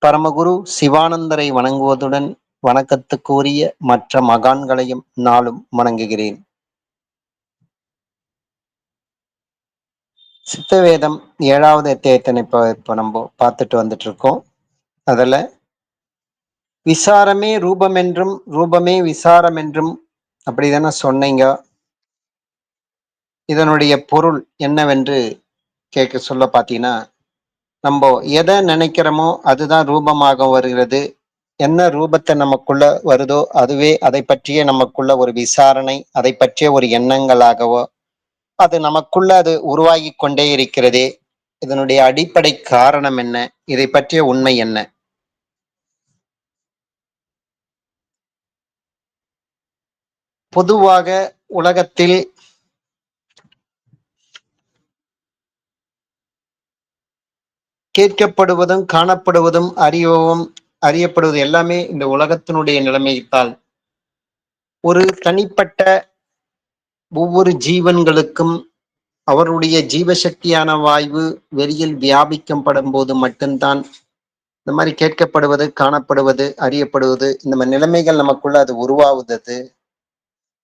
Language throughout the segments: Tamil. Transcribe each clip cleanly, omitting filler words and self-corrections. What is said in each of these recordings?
பரமகுரு சிவானந்தரை வணங்குவதுடன் வணக்கத்துக்குரிய மற்ற மகான்களையும் நாளும் வணங்குகிறேன். சித்தவேதம் 7வது அத்தியாயத்தை இப்போ நம்ம பார்த்துட்டு வந்துட்டு இருக்கோம். அதில் விசாரமே ரூபம் என்றும் ரூபமே விசாரம் என்றும் அப்படிதானே சொன்னீங்க. இதனுடைய பொருள் என்னவென்று கேட்க சொல்ல பார்த்தீங்கன்னா, நம்ம எதை நினைக்கிறோமோ அதுதான் ரூபமாக வருகிறது. என்ன ரூபத்தை நமக்குள்ள வருதோ அதுவே அதை பற்றிய நமக்குள்ள ஒரு விசாரணை, அதை பற்றிய ஒரு எண்ணங்களாகவோ அது நமக்குள்ள அது உருவாகி கொண்டே இருக்கிறதே. இதனுடைய அடிப்படை காரணம் என்ன? இதை பற்றிய உண்மை என்ன? பொதுவாக உலகத்தில் கேட்கப்படுவதும் காணப்படுவதும் அறியப்படுவது எல்லாமே இந்த உலகத்தினுடைய நிலைமைத்தால் ஒரு தனிப்பட்ட ஒவ்வொரு ஜீவன்களுக்கும் அவருடைய ஜீவசக்தியான வாய்வு வெளியில் வியாபிக்கப்படும் போது மட்டும்தான் இந்த மாதிரி கேட்கப்படுவது, காணப்படுவது, அறியப்படுவது, இந்த மாதிரி நிலைமைகள் நமக்குள்ள அது உருவாகுது.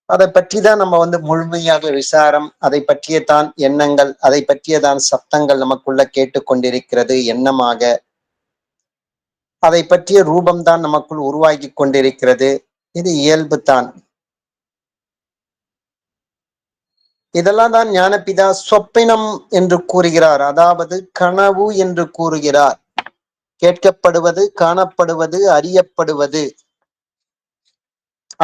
அதை பற்றி தான் நம்ம முழுமையாக விசாரம், அதை பற்றிய தான் எண்ணங்கள், அதை பற்றியதான் சப்தங்கள் நமக்குள்ள கேட்டுக்கொண்டிருக்கிறது. எண்ணமாக அதை பற்றிய ரூபம்தான் நமக்குள் உருவாகி கொண்டிருக்கிறது. இது இயல்பு தான். இதெல்லாம் தான் ஞானபிதா சொப்பினம் என்று கூறுகிறார். அதாவது கனவு என்று கூறுகிறார். கேட்கப்படுவது, காணப்படுவது, அறியப்படுவது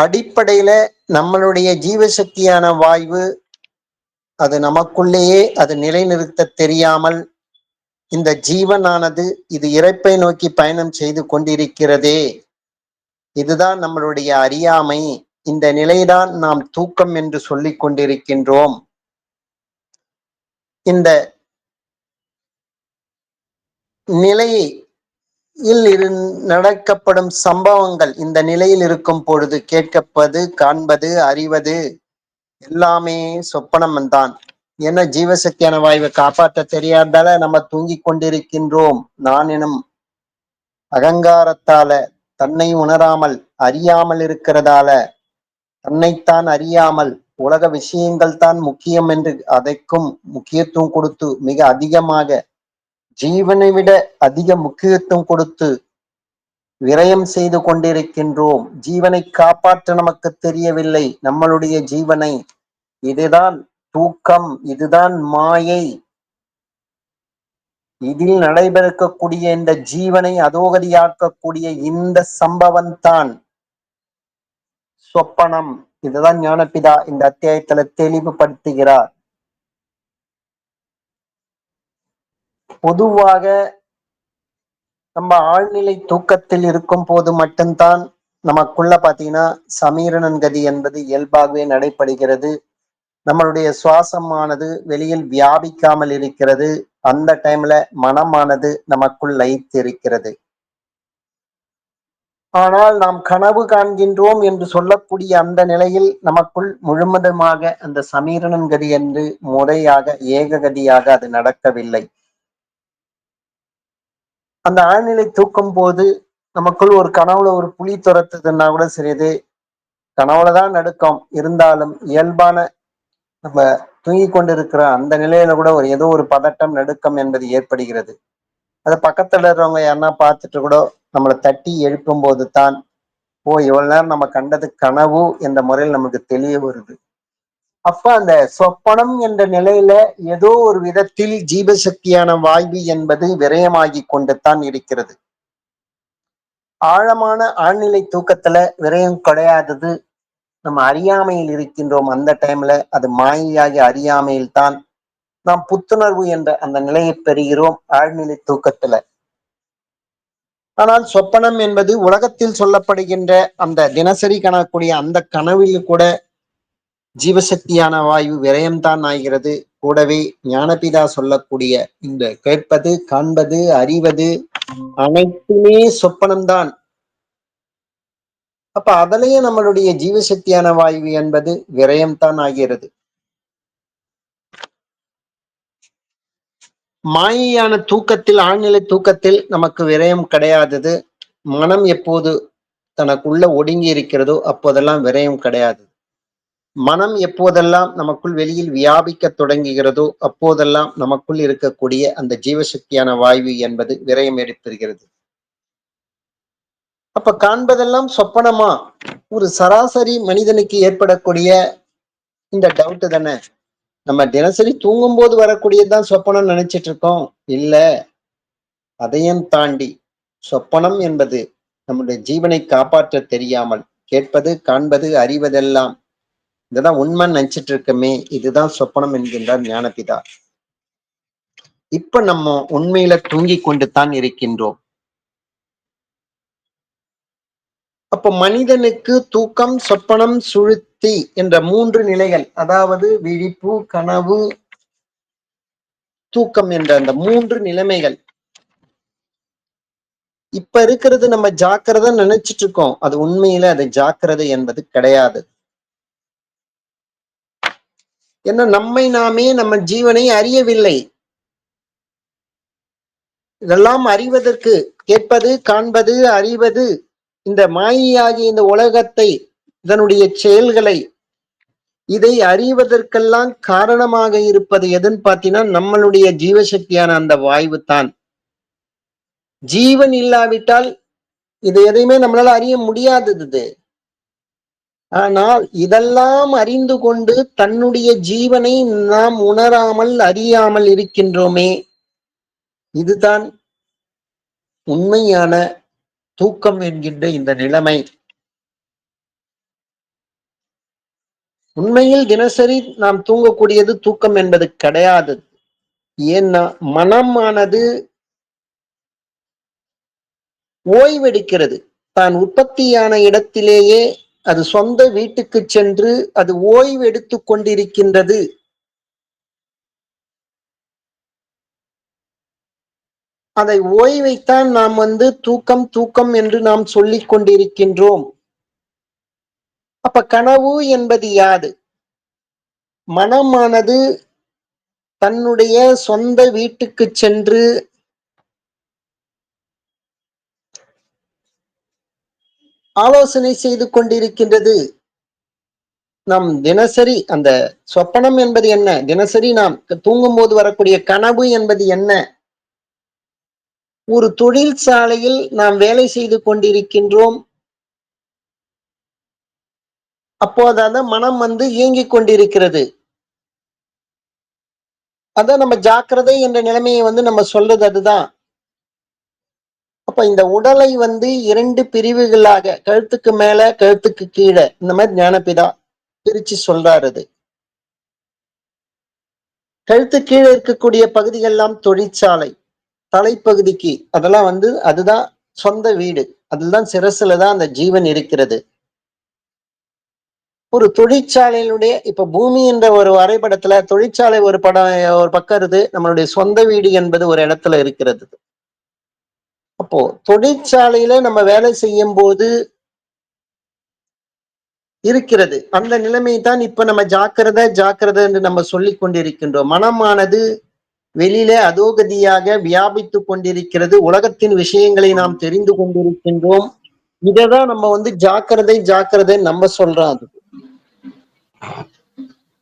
அடிப்படையில நம்மளுடைய ஜீவசக்தியான வாய்வு அது நமக்குள்ளேயே அது நிலைநிறுத்த தெரியாமல் இந்த ஜீவனானது இது இறைப்பை நோக்கி பயணம் செய்து கொண்டிருக்கிறதே. இதுதான் நம்மளுடைய அறியாமை. இந்த நிலைதான் நாம் தூக்கம் என்று சொல்லிக் கொண்டிருக்கின்றோம். இந்த நிலையில் நடக்கப்படும் சம்பவங்கள் இந்த நிலையில் இருக்கும் பொழுது கேட்கப்பது, காண்பது, அறிவது எல்லாமே சொப்பனம் தான். ஏன்னா ஜீவசக்தியான வாயுவை காப்பாற்ற தெரியாதால நம்ம தூங்கி கொண்டிருக்கின்றோம். நான் எனும் அகங்காரத்தால தன்னை உணராமல் அறியாமல் இருக்கிறதால தன்னைத்தான் அறியாமல் உலக விஷயங்கள் தான் முக்கியம் என்று அதற்கும் முக்கியத்துவம் கொடுத்து மிக அதிகமாக ஜீவனை விட அதிக முக்கியத்துவம் கொடுத்து விரயம் செய்து கொண்டிருக்கின்றோம். ஜீவனை காப்பாற்ற நமக்கு தெரியவில்லை. நம்மளுடைய ஜீவனை இதுதான் தூக்கம், இதுதான் மாயை. இதில் நடைபெறக்கூடிய இந்த ஜீவனை அதோகதியாக்கக்கூடிய இந்த சம்பவம் தான் சொப்பனம். இதுதான் ஞானபிதா இந்த அத்தியாயத்துல தெளிவுபடுத்துகிறார். பொதுவாக நம்ம ஆழ்நிலை தூக்கத்தில் இருக்கும் போது மட்டும்தான் நமக்குள்ள பாத்தீங்கன்னா சமீரணன் கதி என்பது இயல்பாகவே நடைபெறுகிறது. நம்மளுடைய சுவாசமானது வெளியில் வியாபிக்காமல் இருக்கிறது. அந்த டைம்ல மனமானது நமக்குள் லயித்து இருக்கிறது. ஆனால் நாம் கனவு காண்கின்றோம் என்று சொல்லக்கூடிய அந்த நிலையில் நமக்குள் முழுவதுமாக அந்த சமீரணன் கதி என்று முறையாக ஏககதியாக அது நடக்கவில்லை. அந்த ஆழ்நிலை தூக்கும் போது நமக்குள் ஒரு கனவுல ஒரு புலி துரத்துதுன்னா கூட சரி, கனவுலதான் நடுக்கம் இருந்தாலும் இயல்பான நம்ம தூங்கி கொண்டிருக்கிற அந்த நிலையில கூட ஏதோ ஒரு பதட்டம், நடுக்கம் என்பது ஏற்படுகிறது. அது பக்கத்துல இருக்கிறவங்க யாருன்னா பார்த்துட்டு கூட நம்மளை தட்டி எழுப்பும் போது தான் இவ்வளவு நேரம் நம்ம கண்டது கனவு என்ற முறையில் நமக்கு தெரிய வருது. அப்ப அந்த சொப்பனம் என்ற நிலையில ஏதோ ஒரு விதத்தில் ஜீவசக்தியான வாய்வு என்பது விரயமாகி கொண்டு தான் இருக்கிறது. ஆழமான ஆழ்நிலை தூக்கத்துல விரயம் கிடையாதது. நம்ம அறியாமையில் இருக்கின்றோம். அந்த டைம்ல அது மாயையாகி அறியாமையில் தான் நாம் புத்துணர்வு என்ற அந்த நிலையை பெறுகிறோம் ஆழ்நிலை தூக்கத்துல. ஆனால் சொப்பனம் என்பது உலகத்தில் சொல்லப்படுகின்ற அந்த தினசரி காணக்கூடிய அந்த கனவில் கூட ஜீவசக்தியான வாயு விரயம்தான் ஆகிறது. கூடவே ஞானபிதா சொல்லக்கூடிய இந்த கேட்பது, காண்பது, அறிவது அனைத்துமே சொப்பனம்தான். அப்ப அதுலயே நம்மளுடைய ஜீவசக்தியான வாயு என்பது விரயம்தான் ஆகிறது. மாயையான தூக்கத்தில், ஆழ்நிலை தூக்கத்தில் நமக்கு விரயம் கிடையாதது. மனம் எப்போது தனக்குள்ள ஒடுங்கி இருக்கிறதோ அப்போதெல்லாம் விரயம் கிடையாது. மனம் எப்போதெல்லாம் நமக்குள் வெளியில் வியாபிக்க தொடங்குகிறதோ அப்போதெல்லாம் நமக்குள் இருக்கக்கூடிய அந்த ஜீவசக்தியான வாயு என்பது விரயம் எடுத்திருக்கிறது. அப்ப காண்பதெல்லாம் சொப்பனமா? ஒரு சராசரி மனிதனுக்கு ஏற்படக்கூடிய இந்த டவுட் தானே. நம்ம தினசரி தூங்கும் போது வரக்கூடியதுதான் சொப்பனம் நினைச்சிட்டு இருக்கோம். இல்ல, அதையும் தாண்டி சொப்பனம் என்பது நம்முடைய ஜீவனை காப்பாற்ற தெரியாமல் கேட்பது, காண்பது, அறிவதெல்லாம் இதுதான் உண்மை நினைச்சிட்டு இருக்கமே, இதுதான் சொப்பனம் என்கின்றார் ஞானபிதா. இப்ப நம்ம உண்மையில தூங்கிக் கொண்டு தான் இருக்கின்றோம். அப்ப மனிதனுக்கு தூக்கம், சொப்பனம், சுழுத்தி என்ற 3 நிலைகள், அதாவது விழிப்பு, கனவு, தூக்கம் என்ற அந்த 3 நிலைமைகள். இப்ப இருக்கிறது நம்ம ஜாக்கிரதை நினைச்சிட்டு இருக்கோம். அது உண்மையில அது ஜாக்கிரதை என்பது கிடையாது. ஏன்னா நம்மை நாமே நம்ம ஜீவனை அறியவில்லை. இதெல்லாம் அறிவதற்கு கேட்பது, காண்பது, அறிவது, இந்த மாயையாகிய இந்த உலகத்தை, இதனுடைய செயல்களை, இதை அறிவதற்கெல்லாம் காரணமாக இருப்பது எதுன்னு பார்த்தீங்கன்னா நம்மளுடைய ஜீவசக்தியான அந்த வாயு தான். ஜீவன் இல்லாவிட்டால் இது எதையுமே நம்மளால அறிய முடியாதது. ஆனால் இதெல்லாம் அறிந்து கொண்டு தன்னுடைய ஜீவனை நாம் உணராமல் அறியாமல் இருக்கின்றோமே, இதுதான் உண்மையான தூக்கம் என்கின்ற இந்த நிலைமை. உண்மையில் தினசரி நாம் தூங்கக்கூடியது தூக்கம் என்பது கிடையாது. ஏன்னா மனமானது ஓய்வெடுக்கிறது. தான் உற்பத்தியான இடத்திலேயே அது சொந்த வீட்டுக்கு சென்று அது ஓய்வு எடுத்துக் கொண்டிருக்கின்றது. அதை ஓய்வைத்தான் நாம் தூக்கம் தூக்கம் என்று நாம் சொல்லிக் கொண்டிருக்கின்றோம். அப்ப கனவு என்பது யாது? மனமானது தன்னுடைய சொந்த வீட்டுக்கு சென்று ஆலோசனை செய்து கொண்டிருக்கின்றது. நாம் தினசரி அந்த சொப்பனம் என்பது என்ன? தினசரி நாம் தூங்கும் போது வரக்கூடிய கனவு என்பது என்ன? ஒரு தொழிற்சாலையில் நாம் வேலை செய்து கொண்டிருக்கின்றோம். அப்போது மனம் இயங்கிக் கொண்டிருக்கிறது. அதான் நம்ம ஜாக்கிரதை என்ற நிலைமையை நம்ம சொல்றது அதுதான். அப்ப இந்த உடலை 2 பிரிவுகளாக, கழுத்துக்கு மேல, கழுத்துக்கு கீழே, இந்த மாதிரி ஞானபிதா பிரிச்சு சொல்றாரு. அது கழுத்து கீழே இருக்கக்கூடிய பகுதிகள் எல்லாம் தொழிற்சாலை. தலைப்பகுதிக்கு அதெல்லாம் அதுதான் சொந்த வீடு. அதுதான் சிரசுல தான் அந்த ஜீவன் இருக்கிறது. ஒரு தொழிற்சாலையினுடைய இப்ப பூமி என்ற ஒரு வரைபடத்துல தொழிற்சாலை ஒரு படம் ஒரு பக்கம் இருக்கு, நம்மளுடைய சொந்த வீடு என்பது ஒரு இடத்துல இருக்கிறது. அப்போ தொழிற்சாலையில நம்ம வேலை செய்யும் போது இருக்கிறது அந்த நிலைமை தான் இப்ப நம்ம ஜாக்கிரதை ஜாக்கிரதை என்று நம்ம சொல்லிக் கொண்டிருக்கின்றோம். மனமானது வெளியிலே அதோகதியாக வியாபித்துக் கொண்டிருக்கிறது. உலகத்தின் விஷயங்களை நாம் தெரிந்து கொண்டிருக்கின்றோம். இததான் நம்ம ஜாக்கிரதை ஜாக்கிரதை நம்ம சொல்றோம். அது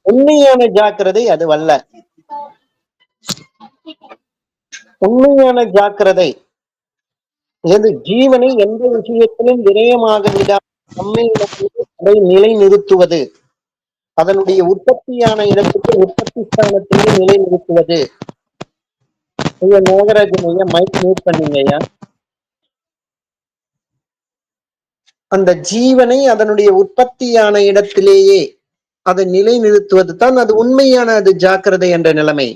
உண்மையான ஜாக்கிரதை அதுவல்ல. உண்மையான ஜாக்கிரதை எது ஜீவனை எந்த விஷயத்திலும் விரயமாக விடாமல் நம்மை அதை நிலை நிறுத்துவது, அதனுடைய உற்பத்தியான இடத்துக்கு உற்பத்தி ஸ்தானத்திலே நிலை நிறுத்துவது. ஐயா நாகராஜன் ஐயா, மைக் மியூட் பண்ணீங்க ஐயா. அந்த ஜீவனை அதனுடைய உற்பத்தியான இடத்திலேயே அதை நிலை நிறுத்துவது தான் அது உண்மையான அது ஜாக்கிரதை என்ற நிலைமை.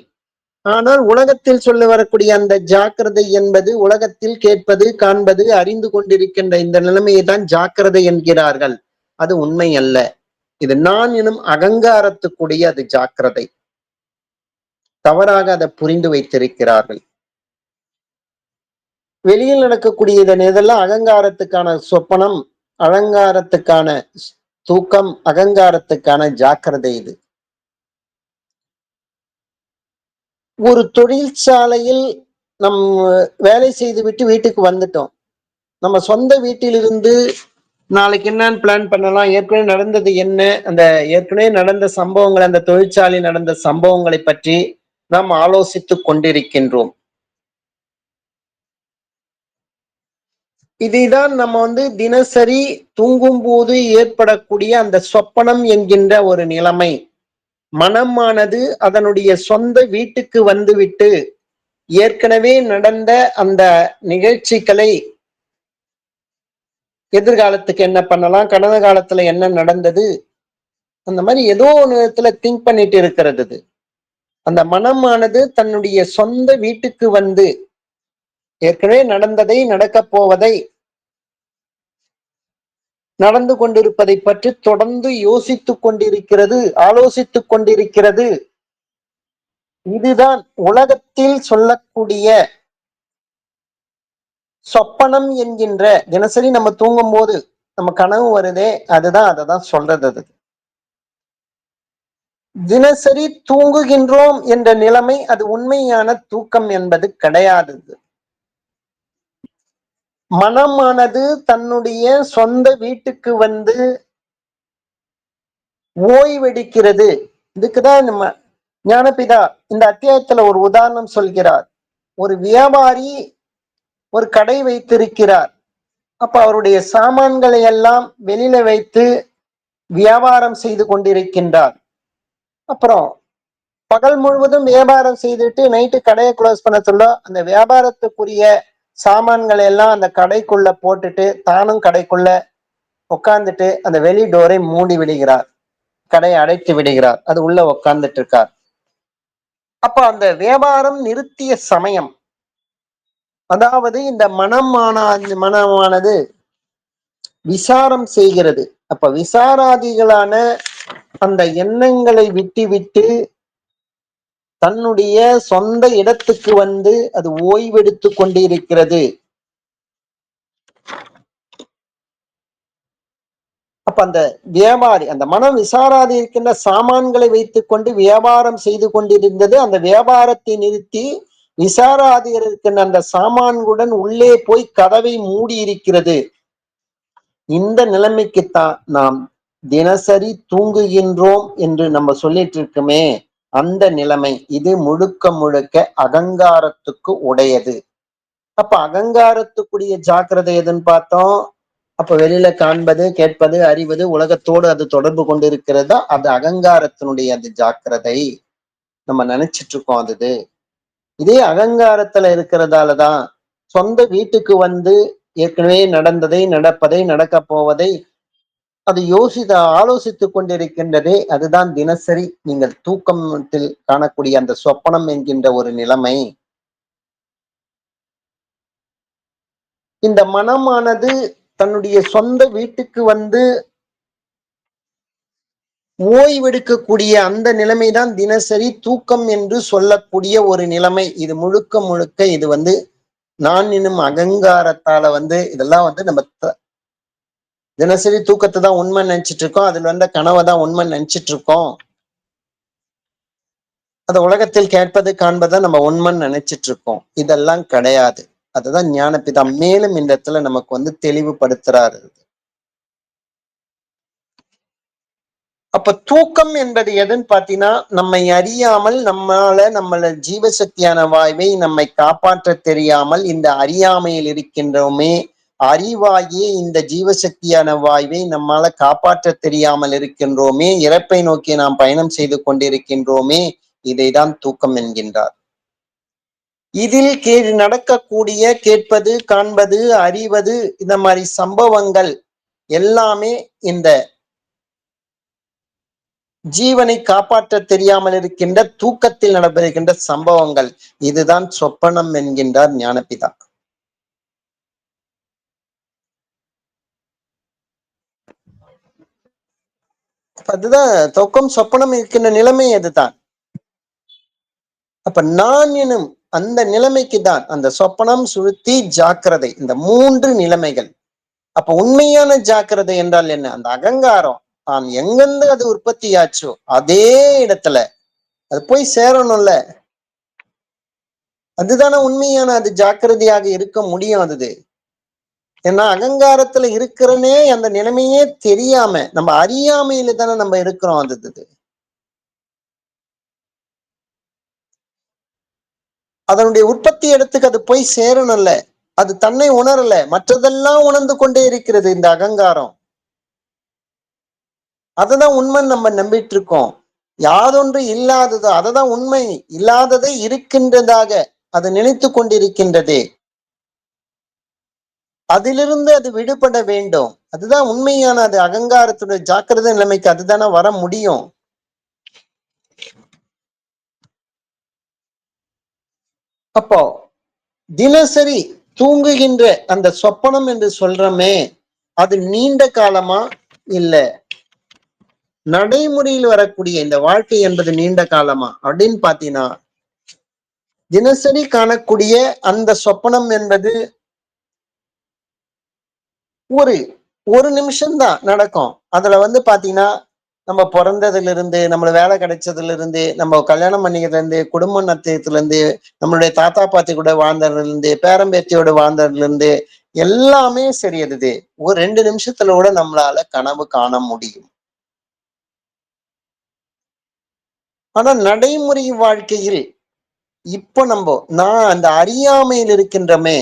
ஆனால் உலகத்தில் சொல்ல வரக்கூடிய அந்த ஜாக்கிரதை என்பது உலகத்தில் கேட்பது, காண்பது, அறிந்து கொண்டிருக்கின்ற இந்த நிலைமையை தான் ஜாக்கிரதை என்கிறார்கள். அது உண்மை அல்ல. இது நான் எனும் அகங்காரத்துக்குரிய அது ஜாக்கிரதை. தவறாக அதை புரிந்து வைத்திருக்கிறார்கள். வெளியில் நடக்கக்கூடிய இதெல்லாம் அகங்காரத்துக்கான சொப்பனம், அலங்காரத்துக்கான தூக்கம், அகங்காரத்துக்கான ஜாக்கிரதை. இது ஒரு தொழிற்சாலையில் நம் வேலை செய்துவிட்டு வீட்டுக்கு வந்துட்டோம். நம்ம சொந்த வீட்டிலிருந்து நாளைக்கு என்னன்னு பிளான் பண்ணலாம், ஏற்கனவே நடந்தது என்ன, அந்த ஏற்கனவே நடந்த சம்பவங்கள், அந்த தொழிற்சாலையில் நடந்த சம்பவங்களை பற்றி நாம் ஆலோசித்துக் கொண்டிருக்கின்றோம். இதைதான் நம்ம தினசரி தூங்கும்போது ஏற்படக்கூடிய அந்த சொப்பனம் என்கின்ற ஒரு நிலைமை. மனமானது அதனுடைய சொந்த வீட்டுக்கு வந்துவிட்டு ஏற்கனவே நடந்த அந்த நிகழ்ச்சிகளை எதிர்காலத்துக்கு என்ன பண்ணலாம், கடந்த காலத்துல என்ன நடந்தது, அந்த மாதிரி ஏதோ ஒரு விதத்துல திங்க் பண்ணிட்டு இருக்கிறது அது. அந்த மனமானது தன்னுடைய சொந்த வீட்டுக்கு வந்து ஏற்கனவே நடந்ததை, நடக்கப் போவதை, நடந்து கொண்டிருப்பதை பற்றி தொடர்ந்து யோசித்துக் கொண்டிருக்கிறது, ஆலோசித்துக் கொண்டிருக்கிறது. இதுதான் உலகத்தில் சொல்லக்கூடிய சொப்பனம் என்கின்ற, தினசரி நம்ம தூங்கும் போது நம்ம கனவு வருதே, அதுதான் அததான் சொல்றது அது. தினசரி தூங்குகின்றோம் என்ற நிலைமை அது உண்மையான தூக்கம் என்பது கிடையாது. மனமானது தன்னுடைய சொந்த வீட்டுக்கு வந்து ஓய்வெடுக்கிறது. இதுக்குதான் நம்ம ஞானபிதா இந்த அத்தியாயத்துல ஒரு உதாரணம் சொல்கிறார். ஒரு வியாபாரி ஒரு கடை வைத்திருக்கிறார். அப்ப அவருடைய சாமான்களை எல்லாம் வெளியில வைத்து வியாபாரம் செய்து கொண்டிருக்கின்றார். அப்புறம் பகல் முழுவதும் வியாபாரம் செய்துட்டு நைட்டு கடையை க்ளோஸ் பண்ண சொல்ல அந்த வியாபாரத்துக்குரிய சாமான்களை எல்லாம் அந்த கடைக்குள்ள போட்டுட்டு தானும் கடைக்குள்ள உட்கார்ந்துட்டு அந்த வெளி டோரை மூடி விடுகிறார், கடையை அடைத்து விடுகிறார். அது உள்ள உட்கார்ந்துட்டு இருக்கார். அப்ப அந்த வியாபாரம் நிறுத்திய சமயம், அதாவது இந்த மனமானது விசாரம் செய்கிறது. அப்ப விசாராதிகளான அந்த எண்ணங்களை விட்டு தன்னுடைய சொந்த இடத்துக்கு வந்து அது ஓய்வெடுத்து கொண்டிருக்கிறது. அப்ப அந்த வியாபாரி அந்த மனம் விசாராதி இருக்கின்ற சாமான்களை வைத்துக் கொண்டு வியாபாரம் செய்து கொண்டிருந்தது. அந்த வியாபாரத்தை நிறுத்தி விசாராதி இருக்கின்ற அந்த சாமான்களுடன் உள்ளே போய் கதவை மூடி இருக்கிறது. இந்த நிலைமைக்குத்தான் நாம் தினசரி தூங்குகின்றோம் என்று நம்ம சொல்லிட்டு இருக்கோமே, அந்த நிலைமை இது முழுக்க முழுக்க அகங்காரத்துக்கு உடையது. அப்ப அகங்காரத்துக்குரிய ஜாக்கிரதை எதுன்னு பார்த்தோம். அப்ப வெளியில காண்பது, கேட்பது, அறிவது, உலகத்தோடு அது தொடர்பு கொண்டிருக்கிறதா, அது அகங்காரத்தினுடைய அது ஜாக்கிரதை. நம்ம நினைச்சிட்டு இருக்கோம் அது. இதே அகங்காரத்துல இருக்கிறதாலதான் சொந்த வீட்டுக்கு வந்து ஏற்கனவே நடந்ததை, நடப்பதை, நடக்க போவதை அது ஆலோசித்துக் கொண்டிருக்கின்றதே, அதுதான் தினசரி நீங்கள் தூக்கத்தில் காணக்கூடிய அந்த சொப்பனம் என்கின்ற ஒரு நிலைமை. இந்த மனமானது தன்னுடைய சொந்த வீட்டுக்கு வந்து ஓய்வெடுக்கக்கூடிய அந்த நிலைமைதான் தினசரி தூக்கம் என்று சொல்லக்கூடிய ஒரு நிலைமை. இது முழுக்க முழுக்க இது நான் என்னும் அகங்காரத்தால இதெல்லாம் நம்ம தினசரி தூக்கத்தை தான் உண்மை நினைச்சிட்டு இருக்கோம். அதுல கனவை தான் உண்மை நினைச்சிட்டு இருக்கோம். அந்த உலகத்தில் கேட்பது காண்பதை நம்ம உண்மைன்னு நினைச்சிட்டு இருக்கோம். இதெல்லாம் கிடையாது. அதுதான் ஞானபிதா மேலும் இந்த இடத்துல நமக்கு தெளிவுபடுத்துறாரு. அப்ப தூக்கம் என்பது எதுன்னு பாத்தீங்கன்னா, நம்மை அறியாமல் நம்மள ஜீவசக்தியான வாய்வை நம்மை காப்பாற்ற தெரியாமல் இந்த அறியாமையில் இருக்கின்றோமே, அறிவாகிய இந்த ஜீவசக்தியான வாய்வை நம்மால காப்பாற்ற தெரியாமல் இருக்கின்றோமே, இறப்பை நோக்கி நாம் பயணம் செய்து கொண்டிருக்கின்றோமே, இதைதான் தூக்கம் என்கின்றார். இதில் நடக்கக்கூடிய கேட்பது, காண்பது, அறிவது இந்த மாதிரி சம்பவங்கள் எல்லாமே இந்த ஜீவனை காப்பாற்ற தெரியாமல் இருக்கின்ற தூக்கத்தில் நடைபெறுகின்ற சம்பவங்கள். இதுதான் சொப்பனம் என்கின்றார் ஞானபிதா. அதுதான் தூக்கம், சொப்பனம் இருக்கின்ற நிலைமை அதுதான். அப்ப நான் எனும் அந்த நிலைமைக்கு தான் அந்த சொப்பனம், சுழுத்தி, ஜாக்கிரதை, இந்த மூன்று நிலைமைகள். அப்ப உண்மையான ஜாக்கிரதை என்றால் என்ன? அந்த அகங்காரம் தான் எங்கிருந்து அது உற்பத்தி ஆச்சோ அதே இடத்துல அது போய் சேரணும்ல. அதுதானே உண்மையான, அது ஜாக்கிரதையாக இருக்க முடியும் அது. ஏன்னா அகங்காரத்துல இருக்கிறனே அந்த நிலைமையே தெரியாம நம்ம அறியாமையில தானே நம்ம இருக்கிறோம். அது அதனுடைய உற்பத்தி இடத்துக்கு அது போய் சேரணும்ல. அது தன்னை உணரல, மற்றதெல்லாம் உணர்ந்து கொண்டே இருக்கிறது இந்த அகங்காரம். அததான் உண்மைன்னு நம்ம நம்பிட்டு இருக்கோம். யாதொன்று இல்லாதது அததான் உண்மை. இல்லாததை இருக்கின்றதாக அது நினைத்து கொண்டிருக்கின்றதே. அதிலிருந்து அது விடுபட வேண்டும். அதுதான் உண்மையான அது அகங்காரத்துடைய ஜாக்கிரதை நிலைமைக்கு அதுதானே வர முடியும். அப்போ தினசரி தூங்குகின்ற அந்த சொப்பனம் என்று சொல்றோமே, அது நீண்ட காலமா? இல்ல நடைமுறையில் வரக்கூடிய இந்த வாழ்க்கை என்பது நீண்ட காலமா அப்படின்னு பாத்தீங்கன்னா, தினசரி காணக்கூடிய அந்த சொப்பனம் என்பது ஒரு ஒரு நிமிஷம் தான் நடக்கும். அதுல பாத்தீங்கன்னா, நம்ம பொறந்ததுல இருந்து, நம்மள வேலை கிடைச்சதுல இருந்து, நம்ம கல்யாணம் பண்ணிக்கிறதுல இருந்து, குடும்ப நடத்தியதுல இருந்து, நம்மளுடைய தாத்தா பாட்டி கூட வாழ்ந்ததுல இருந்து, பேரன் பேத்தியோட வாழ்ந்ததுல இருந்து, எல்லாமே சரி அது. ஒரு 2 நிமிஷத்துல கூட நம்மளால கனவு காண முடியும். ஆனா நடைமுறை வாழ்க்கையில் இப்ப நான் அந்த அறியாமையில் இருக்கின்றமே,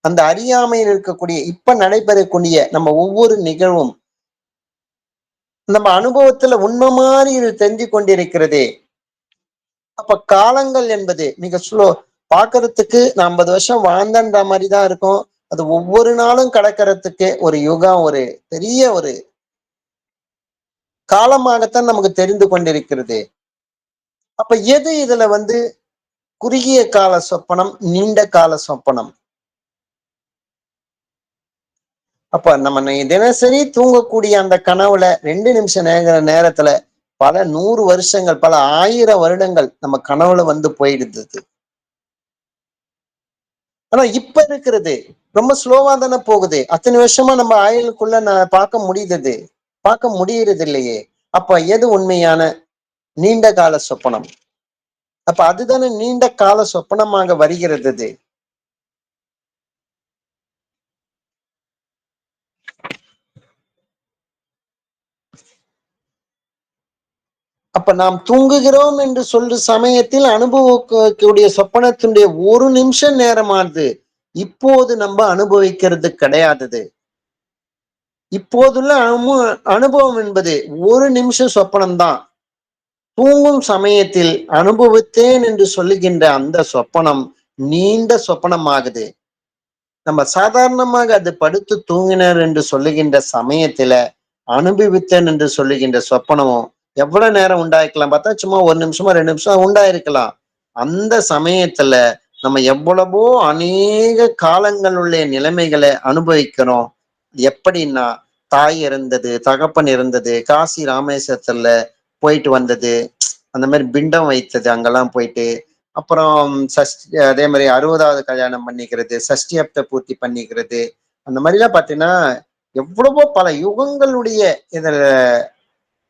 அந்த அறியாமையில் இருக்கக்கூடிய இப்ப நடைபெறக்கூடிய நம்ம ஒவ்வொரு நிகழ்வும் நம்ம அனுபவத்துல உண்மை மாதிரி இது தெரிஞ்சு கொண்டிருக்கிறதே. அப்ப காலங்கள் என்பது மிக பாக்குறதுக்கு நான் 50 வருஷம் வாழ்ந்தன்ற மாதிரிதான் இருக்கும். அது ஒவ்வொரு நாளும் கடக்கிறதுக்கு ஒரு யுகம், ஒரு பெரிய ஒரு காலமாகத்தான் நமக்கு தெரிந்து கொண்டிருக்கிறது. அப்ப எது இதுல குறுகிய கால சொப்பனம், நீண்ட கால சொப்பனம்? அப்ப நம்ம தினசரி தூங்கக்கூடிய அந்த கனவுல 2 நிமிஷம் நேரத்துல பல 100 வருஷங்கள், பல 1000 வருடங்கள் நம்ம கனவுல போயிடுது. ஆனா இப்ப இருக்கிறது ரொம்ப ஸ்லோவா தானே போகுது. அத்தனை வருஷமா நம்ம ஆயுளுக்குள்ள நான் பார்க்க முடியுது, பார்க்க முடியறது இல்லையே. அப்ப எது உண்மையான நீண்ட கால சொப்பனம்? அப்ப அதுதானே நீண்ட கால சொப்பனமாக வருகிறது. அப்ப நாம் தூங்குகிறோம் என்று சொல்ற சமயத்தில் அனுபவிக்கக்கூடிய சொப்பனத்தினுடைய ஒரு நிமிஷம் நேரமானது இப்போது நம்ம அனுபவிக்கிறது கிடையாது. இப்போதுள்ள அனுபவம் என்பது ஒரு நிமிஷம் சொப்பனம் தான். தூங்கும் சமயத்தில் அனுபவித்தேன் என்று சொல்லுகின்ற அந்த சொப்பனம் நீண்ட சொப்பனம் ஆகுது. நம்ம சாதாரணமாக அது படுத்து தூங்கினர் என்று சொல்லுகின்ற சமயத்துல அனுபவித்தேன் என்று சொல்லுகின்ற சொப்பனமும் எவ்வளவு நேரம் உண்டாயிருக்கலாம் பார்த்தா, சும்மா 1 நிமிஷமா 2 நிமிஷம் உண்டாயிருக்கலாம். அந்த சமயத்துல நம்ம எவ்வளவோ அநேக காலங்களுள்ள நிலைமைகளை அனுபவிக்கிறோம். எப்படின்னா, தாய் இறந்தது, தகப்பன் இறந்தது, காசி ராமேஸ்வரத்துல போயிட்டு வந்தது, அந்த மாதிரி பிண்டம் வைத்தது அங்கெல்லாம் போயிட்டு, அப்புறம் அதே மாதிரி 60வது கல்யாணம் பண்ணிக்கிறது, சஷ்டியப்த பூர்த்தி பண்ணிக்கிறது, அந்த மாதிரிலாம் பாத்தீங்கன்னா எவ்வளவோ பல யுகங்களுடைய இதுல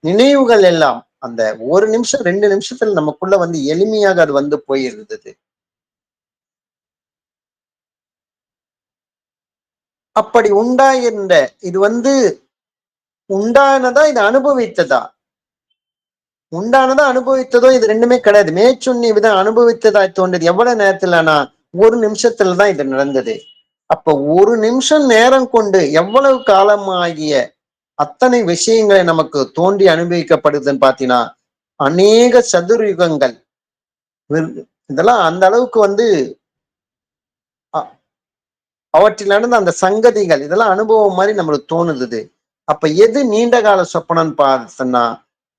நினைவுகள் எல்லாம் அந்த ஒரு நிமிஷம் 2 நிமிஷத்துல நமக்குள்ள எளிமையாக அது போயிருந்தது. அப்படி உண்டாயிருந்த இது உண்டானதா, இது அனுபவித்ததா? உண்டானதா அனுபவித்ததோ இது ரெண்டுமே கிடையாது. மேற்சொன்னி விதம் அனுபவித்ததா தோன்றது எவ்வளவு நேரத்துலனா ஒரு நிமிஷத்துலதான் இது நடந்தது. அப்ப ஒரு நிமிஷம் நேரம் கொண்டு எவ்வளவு காலமாகிய அத்தனை விஷயங்களை நமக்கு தோன்றி அனுபவிக்கப்படுதுன்னு பாத்தீங்கன்னா அநேக சதுர்யுகங்கள். இதெல்லாம் அந்த அளவுக்கு அவற்றில் நடந்த அந்த சங்கதிகள் இதெல்லாம் அனுபவம் மாதிரி நம்மளுக்கு தோணுது. அப்ப எது நீண்ட கால சொப்பனம்னு பார்த்தோம்னா,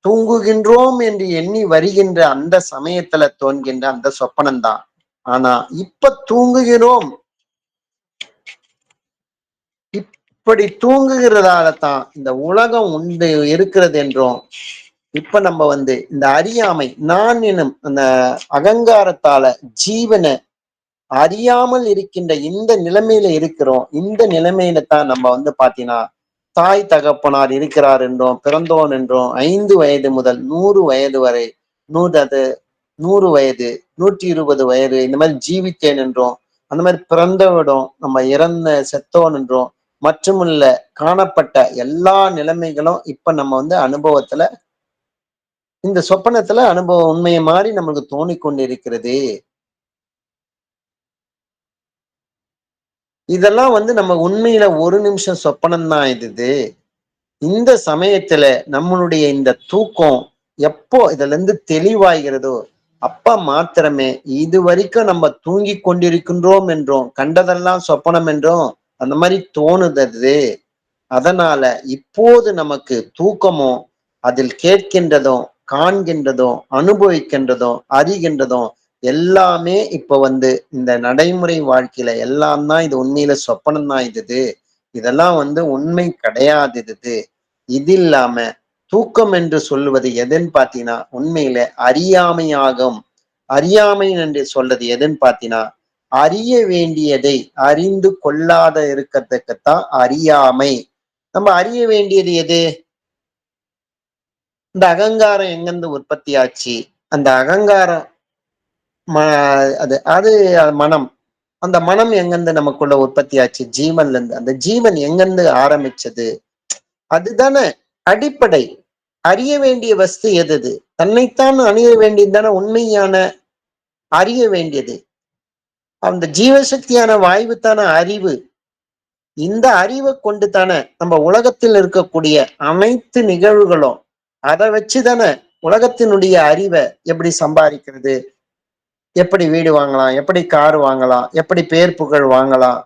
தூங்குகின்றோம் என்று எண்ணி வருகின்ற அந்த சமயத்துல தோன்கின்ற அந்த சொப்பனம் தான். ஆனா இப்ப தூங்குகிறோம், இப்படி தூங்குகிறதால தான் இந்த உலகம் உண்டு இருக்கிறது என்றும், இப்ப நம்ம இந்த அறியாமை நான் எனும் அந்த அகங்காரத்தால ஜீவனை அறியாமல் இருக்கின்ற இந்த நிலைமையில இருக்கிறோம். இந்த நிலைமையில தான் நம்ம பாத்தீங்கன்னா தாய் தகப்பனார் இருக்கிறார் என்றும், பிறந்தோன் என்றும், 5 வயது முதல் 100 வயது வரை 100 100 வயது, 120 வயது இந்த மாதிரி ஜீவித்தேன் என்றும், அந்த மாதிரி பிறந்தவிடம் நம்ம இறந்த செத்தோன் என்றும், மற்றுமுள்ள காணப்பட்ட எல்லா நிலைமைகளும் இப்ப நம்ம அனுபவத்துல இந்த சொப்பனத்துல அனுபவம் உண்மைய மாறி நமக்கு தோணிக் கொண்டிருக்கிறது. இதெல்லாம் நம்ம உண்மையில ஒரு நிமிஷம் சொப்பனம் தான் இது. இந்த சமயத்துல நம்மளுடைய இந்த தூக்கம் எப்போ இதுல இருந்து தெளிவாகிறதோ, அப்ப மாத்திரமே இதுவரைக்கும் நம்ம தூங்கிக் கொண்டிருக்கின்றோம் என்றும், கண்டதெல்லாம் சொப்பனம் என்றும் அந்த மாதிரி தோணுது. அதனால இப்போது நமக்கு தூக்கமும், அதில் கேட்கின்றதும், காண்கின்றதும், அனுபவிக்கின்றதும், அறிகின்றதும் எல்லாமே இப்ப இந்த நடைமுறை வாழ்க்கையில எல்லாம் தான் இது உண்மையில சொப்பனம் தான் இது. இதெல்லாம் உண்மை கிடையாது இது. இது இல்லாம தூக்கம் என்று சொல்லுவது எதுன்னு பாத்தீங்கன்னா, உண்மையில அறியாமையாகும். அறியாமை என்று சொல்றது எதுன்னு பாத்தீங்கன்னா, அறிய வேண்டியதை அறிந்து கொள்ளாத இருக்கறதுக்குத்தான் அறியாமை. நம்ம அறிய வேண்டியது எது? இந்த அகங்காரம் எங்கிருந்து உற்பத்தி ஆச்சு? அந்த அகங்காரம் ம அது அது மனம். அந்த மனம் எங்கிருந்து நமக்குள்ள உற்பத்தி ஆச்சு? ஜீவன்ல இருந்து. அந்த ஜீவன் எங்கிருந்து ஆரம்பிச்சது? அதுதானே அடிப்படை. அறிய வேண்டிய வஸ்து எது? தன்னைத்தான் அறிய வேண்டியது தானே உண்மையான அறிய வேண்டியது. அந்த ஜீவசக்தியான வாய்வு தானே அறிவு. இந்த அறிவை கொண்டு தானே நம்ம உலகத்தில் இருக்கக்கூடிய அனைத்து நிகழ்வுகளும் அதை வச்சுதானே உலகத்தினுடைய அறிவை எப்படி சம்பாதிக்கிறது, எப்படி வீடு வாங்கலாம், எப்படி கார் வாங்கலாம், எப்படி பேர் புகழ் வாங்கலாம்,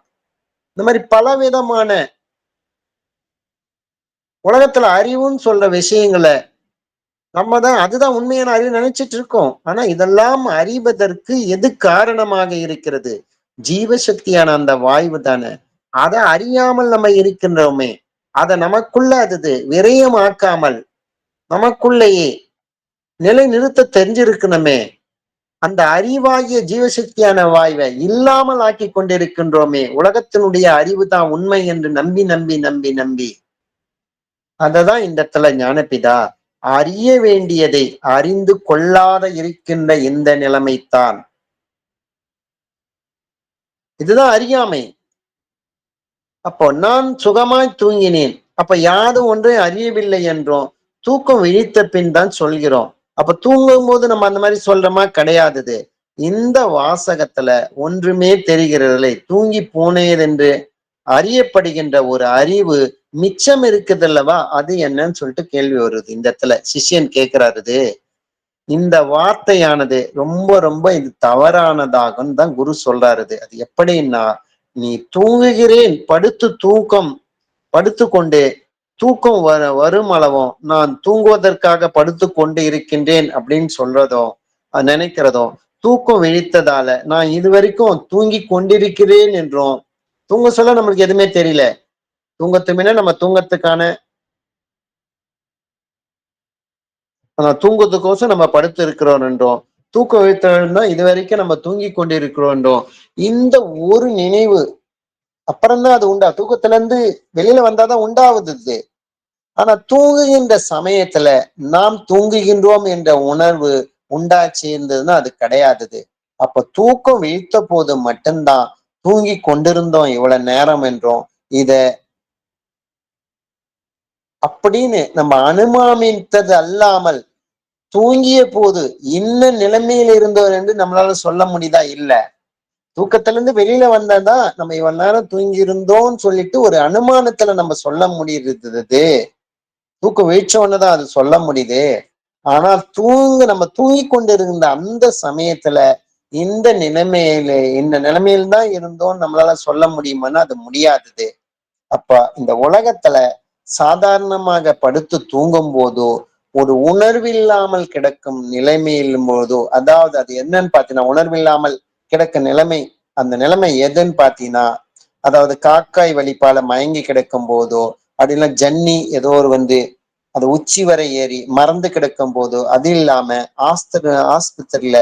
இந்த மாதிரி பல விதமான உலகத்துல அறிவுன்னு சொல்ற விஷயங்களை நம்ம தான் அதுதான் உண்மையான அறிவு நினைச்சிட்டு இருக்கோம். ஆனா இதெல்லாம் அறிவதற்கு எது காரணமாக இருக்கிறது? ஜீவசக்தியான அந்த வாய்வு தானே. அதை அறியாமல் நம்ம இருக்கின்றோமே. அதை நமக்குள்ள அது விரயமாக்காமல் நமக்குள்ளேயே நிலை நிறுத்த தெரிஞ்சிருக்கணுமே. அந்த அறிவாகிய ஜீவசக்தியான வாய்வை இல்லாமல் ஆக்கி கொண்டிருக்கின்றோமே. உலகத்தினுடைய அறிவு தான் உண்மை என்று நம்பி நம்பி நம்பி நம்பி அததான் இந்த இடத்துல ஞானபிதா அறிய வேண்டியதை அறிந்து கொள்ளாத இருக்கின்ற இந்த நிலைமைத்தான். இதுதான் அறியாமை. அப்போ நான் சுகமாய் தூங்கினேன். அப்ப யாரும் ஒன்றை அறியவில்லை என்றோம். தூக்கம் விழித்த பின் தான் சொல்கிறோம். அப்ப தூங்கும் போது நம்ம அந்த மாதிரி சொல்றோமா? கிடையாது. இந்த வாசகத்துல ஒன்றுமே தெரிகிறதில்லை. தூங்கி போனேன் என்று அறியப்படுகின்ற ஒரு அறிவு மிச்சம் இருக்குது அல்லவா? அது என்னன்னு சொல்லிட்டு கேள்வி வருது. இந்த இடத்துல சிஷ்யன் கேட்கிறாரு. இந்த வார்த்தையானது ரொம்ப ரொம்ப இது தவறானதாகும் தான் குரு சொல்றாரு. அது எப்படின்னா, நீ தூங்குகிறேன் படுத்து தூக்கம் படுத்து கொண்டே தூக்கம் வரும் அளவும் நான் தூங்குவதற்காக படுத்து கொண்டு இருக்கின்றேன் அப்படின்னு சொல்றதும் நினைக்கிறதும், தூக்கம் விழித்ததால நான் இதுவரைக்கும் தூங்கி கொண்டிருக்கிறேன் என்றும், தூங்க சொல்ல நம்மளுக்கு எதுவுமே தெரியல. தூங்கத்து முன்ன நம்ம தூங்கத்துக்கான தூங்கத்துக்கோசம் நம்ம படுத்து இருக்கிறோம் என்றும், தூக்கம் விழித்தா இது வரைக்கும் நம்ம தூங்கி கொண்டிருக்கிறோம் என்றும், இந்த ஒரு நினைவு அப்புறம்தான் அது உண்டா. தூக்கத்துல இருந்து வெளியில வந்தாதான் உண்டாகுது. ஆனா தூங்குகின்ற சமயத்துல நாம் தூங்குகின்றோம் என்ற உணர்வு உண்டாச்சு இருந்ததுன்னா அது கிடையாது. அப்ப தூக்கம் விழித்த போது மட்டும்தான் தூங்கி கொண்டிருந்தோம் இவ்வளவு நேரம் என்றும், இத அப்படின்னு நம்ம அனுமானித்தது அல்லாமல் தூங்கிய போது இன்ன நிலைமையில் இருந்தவர் என்று நம்மளால சொல்ல முடியுதா? இல்ல. தூக்கத்துல இருந்து வெளியில வந்தாதான் நம்ம இவ்வளவு நேரம் தூங்கி இருந்தோம்னு சொல்லிட்டு ஒரு அனுமானத்துல நம்ம சொல்ல முடியுது. தூக்கம் வீழ்ச்சோன்னுதான் அது சொல்ல முடியுது. ஆனா நம்ம தூங்கி கொண்டிருந்த அந்த சமயத்துல இந்த நிலைமையில்தான் இருந்தோம் நம்மளால சொல்ல முடியுமான்னா அது முடியாதது. அப்ப இந்த உலகத்துல சாதாரணமாக படுத்து தூங்கும் போதோ, ஒரு உணர்வில்லாமல் கிடக்கும் நிலைமையிலும் போதோ, அதாவது அது என்னன்னு பாத்தீங்கன்னா உணர்வில்லாமல் கிடக்க நிலைமை. அந்த நிலைமை எதுன்னு பாத்தீங்கன்னா, அதாவது காக்காய் வலிப்பால மயங்கி கிடக்கும் போதோ, அப்படின்னா ஜன்னி ஏதோ ஒரு அது உச்சி வரை ஏறி மறந்து கிடக்கும் போதோ, அது இல்லாம ஆஸ்பத்திரியில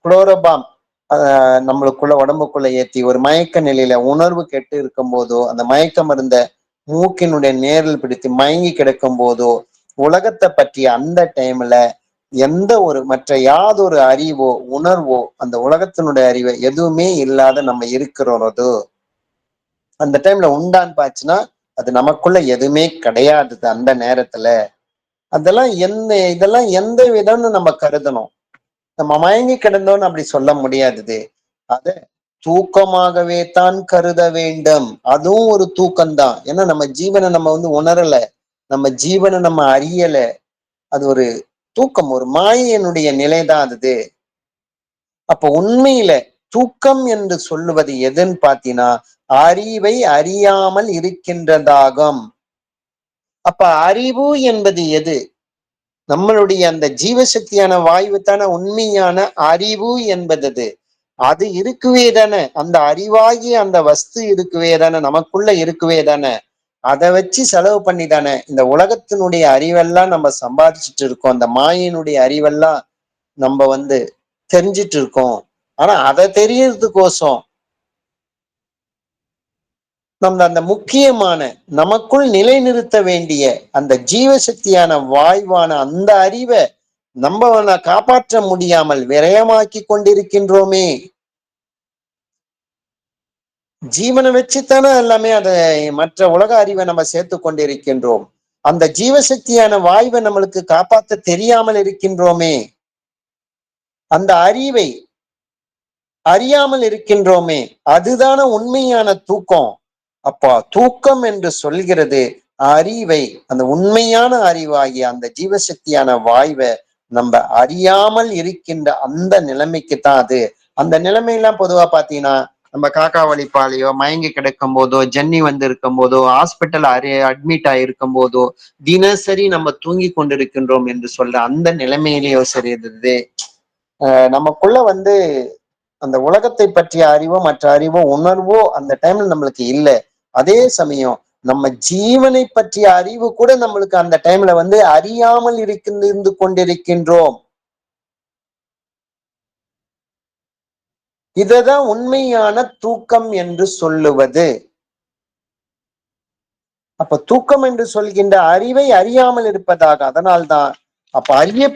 குளோரோபாம் நம்மளுக்குள்ள உடம்புக்குள்ள ஏத்தி ஒரு மயக்க நிலையில உணர்வு கெட்டு இருக்கும் போதோ, அந்த மயக்க மருந்த மூக்கினுடைய நேரில் பிடித்து மயங்கி கிடக்கும் போதோ, உலகத்தை பற்றி அந்த டைம்ல எந்த ஒரு மற்ற யாதொரு அறிவோ உணர்வோ அந்த உலகத்தினுடைய அறிவை எதுவுமே இல்லாத நம்ம இருக்கிறதோ அந்த டைம்ல உண்டான்னு பாச்சுன்னா அது நமக்குள்ள எதுவுமே கிடையாது அந்த நேரத்துல. அதெல்லாம் இதெல்லாம் எந்த விதம்னு நம்ம கருதணும். நம்ம மயங்கி கிடந்தோம்னு அப்படி சொல்ல முடியாது. அத தூக்கமாகவே தான் கருத வேண்டும். அதுவும் ஒரு தூக்கம்தான். ஏன்னா நம்ம ஜீவனை நம்ம உணரல, நம்ம ஜீவனை நம்ம அறியல. அது ஒரு தூக்கம், ஒரு மாயையினுடைய நிலைதான் அது. அப்ப உண்மையில தூக்கம் என்று சொல்லுவது எதுன்னு பாத்தீங்கன்னா அறிவை அறியாமல் இருக்கின்றதாகும். அப்ப அறிவு என்பது எது? நம்மளுடைய அந்த ஜீவசக்தியான வாயு தானே உண்மையான அறிவு என்பது. அது இருக்குவே தானே, அந்த அறிவாகி அந்த வஸ்து இருக்குவே தானே, நமக்குள்ள இருக்குவே தானே. அதை வச்சு செலவு பண்ணி தானே இந்த உலகத்தினுடைய அறிவெல்லாம் நம்ம சம்பாதிச்சுட்டு இருக்கோம். அந்த மாயினுடைய அறிவெல்லாம் நம்ம தெரிஞ்சிட்டு இருக்கோம். ஆனா அதை தெரியறதுக்கோசம் நம்ம அந்த முக்கியமான நமக்குள் நிலைநிறுத்த வேண்டிய அந்த ஜீவசக்தியான வாய்வான அந்த அறிவை நம்ம காப்பாற்ற முடியாமல் விரயமாக்கி கொண்டிருக்கின்றோமே. ஜீவனை வச்சுத்தானே எல்லாமே அதை மற்ற உலக அறிவை நம்ம சேர்த்து கொண்டிருக்கின்றோம். அந்த ஜீவசக்தியான வாய்வை நம்மளுக்கு காப்பாற்ற தெரியாமல் இருக்கின்றோமே. அந்த அறிவை அறியாமல் இருக்கின்றோமே. அதுதான உண்மையான தூக்கம். அப்பா தூக்கம் என்று சொல்கிறது அறிவை, அந்த உண்மையான அறிவாகிய அந்த ஜீவசக்தியான வாய்வை நம்ம அறியாமல் இருக்கின்ற அந்த நிலைமைக்கு தான் அது. அந்த நிலைமையெல்லாம் பொதுவா பாத்தீங்கன்னா நம்ம காக்கா வலிப்பாலையோ மயங்கி கிடக்கும் போதோ ஜன்னி இருக்கும் போதோ ஹாஸ்பிட்டல் அட்மிட் ஆயிருக்கும் போதோ தினசரி நம்ம தூங்கி கொண்டிருக்கின்றோம் என்று சொல்ற அந்த நிலைமையிலேயோ சரி இருந்தது. நமக்குள்ள அந்த உலகத்தை பற்றிய அறிவோ மற்ற அறிவோ உணர்வோ அந்த டைம்ல நம்மளுக்கு இல்லை. அதே சமயம் நம்ம ஜீவனை பற்றிய அறிவு கூட நம்மளுக்கு அந்த டைம்ல அறியாமல் இருந்து கொண்டிருக்கின்றோம். இததான் உண்மையான தூக்கம் என்று சொல்லுவது. அப்ப தூக்கம் என்று சொல்கின்ற அறிவை அறியாமல் இருப்பதாக. அதனால்தான் அப்ப அறிய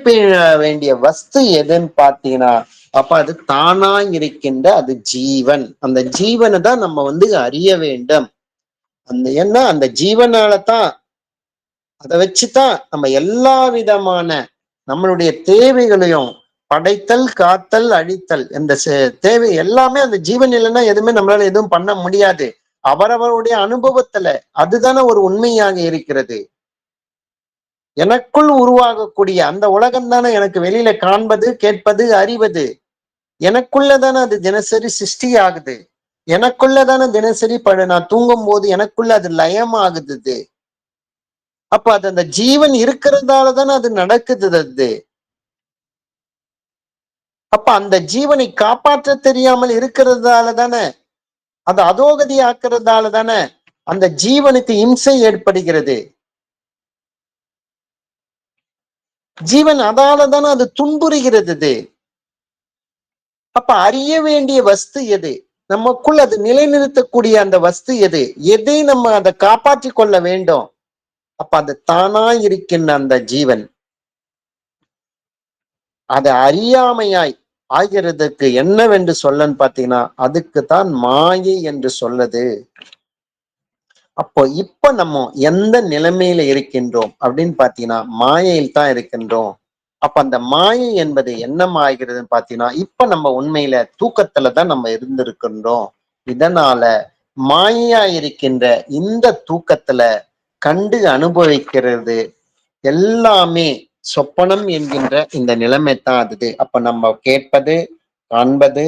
வேண்டிய வஸ்து எதுன்னு பாத்தீங்கன்னா அப்ப அது தானா இருக்கின்ற அது ஜீவன். அந்த ஜீவனை தான் நம்ம அறிய வேண்டும். ஏன்னா அந்த ஜீவனாலதான் அதை வச்சுதான் நம்ம எல்லா விதமான நம்மளுடைய தேவைகளையும் படைத்தல் காத்தல் அழித்தல் இந்த தேவை எல்லாமே அந்த ஜீவன் இல்லைன்னா எதுவுமே நம்மளால எதுவும் பண்ண முடியாது. அவரவருடைய அனுபவத்துல அதுதானே ஒரு உண்மையாக இருக்கிறது. எனக்குள் உருவாகக்கூடிய அந்த உலகம் தானே எனக்கு வெளியில காண்பது கேட்பது அறிவது. எனக்குள்ளதானே அது தினசரி சிருஷ்டி ஆகுது. எனக்குள்ளதானே தினசரி நான் தூங்கும் போது எனக்குள்ள அது லயம் ஆகுது. அப்ப அது அந்த ஜீவன் இருக்கிறதால தானே அது நடக்குது. அது அப்ப அந்த ஜீவனை காப்பாற்ற தெரியாமல் இருக்கிறதால தானே, அது அதோகதி ஆக்குறதால தானே அந்த ஜீவனுக்கு இம்சை ஏற்படுகிறது. ஜீவன் அதால தானே அது துன்புறுகிறது. அப்ப அறிய வேண்டிய வஸ்து எது? நமக்குள் அது நிலைநிறுத்தக்கூடிய அந்த வஸ்து எது? எதை நம்ம அதை காப்பாற்றி கொள்ள வேண்டும்? அப்ப அது தானா இருக்கின்ற அந்த ஜீவன் அதை அறியாமையாய் ஆகிறதுக்கு என்னவென்று சொல்லன்னு பாத்தீங்கன்னா அதுக்குத்தான் மாயை என்று சொல்லது. அப்போ இப்ப நம்ம எந்த நிலைமையில இருக்கின்றோம் அப்படின்னு பாத்தீங்கன்னா மாயையில் தான் இருக்கின்றோம். அப்ப அந்த மாயை என்பது என்னமாகிறதுன்னு பாத்தீங்கன்னா இப்ப நம்ம உண்மையில தூக்கத்துலதான் நம்ம இருந்திருக்கின்றோம். இதனால மாயையா இருக்கின்ற இந்த தூக்கத்துல கண்டு அனுபவிக்கிறது எல்லாமே சொப்பனம் என்கின்ற இந்த நிலைமை தான் அது. அப்ப நம்ம கேட்பது காண்பது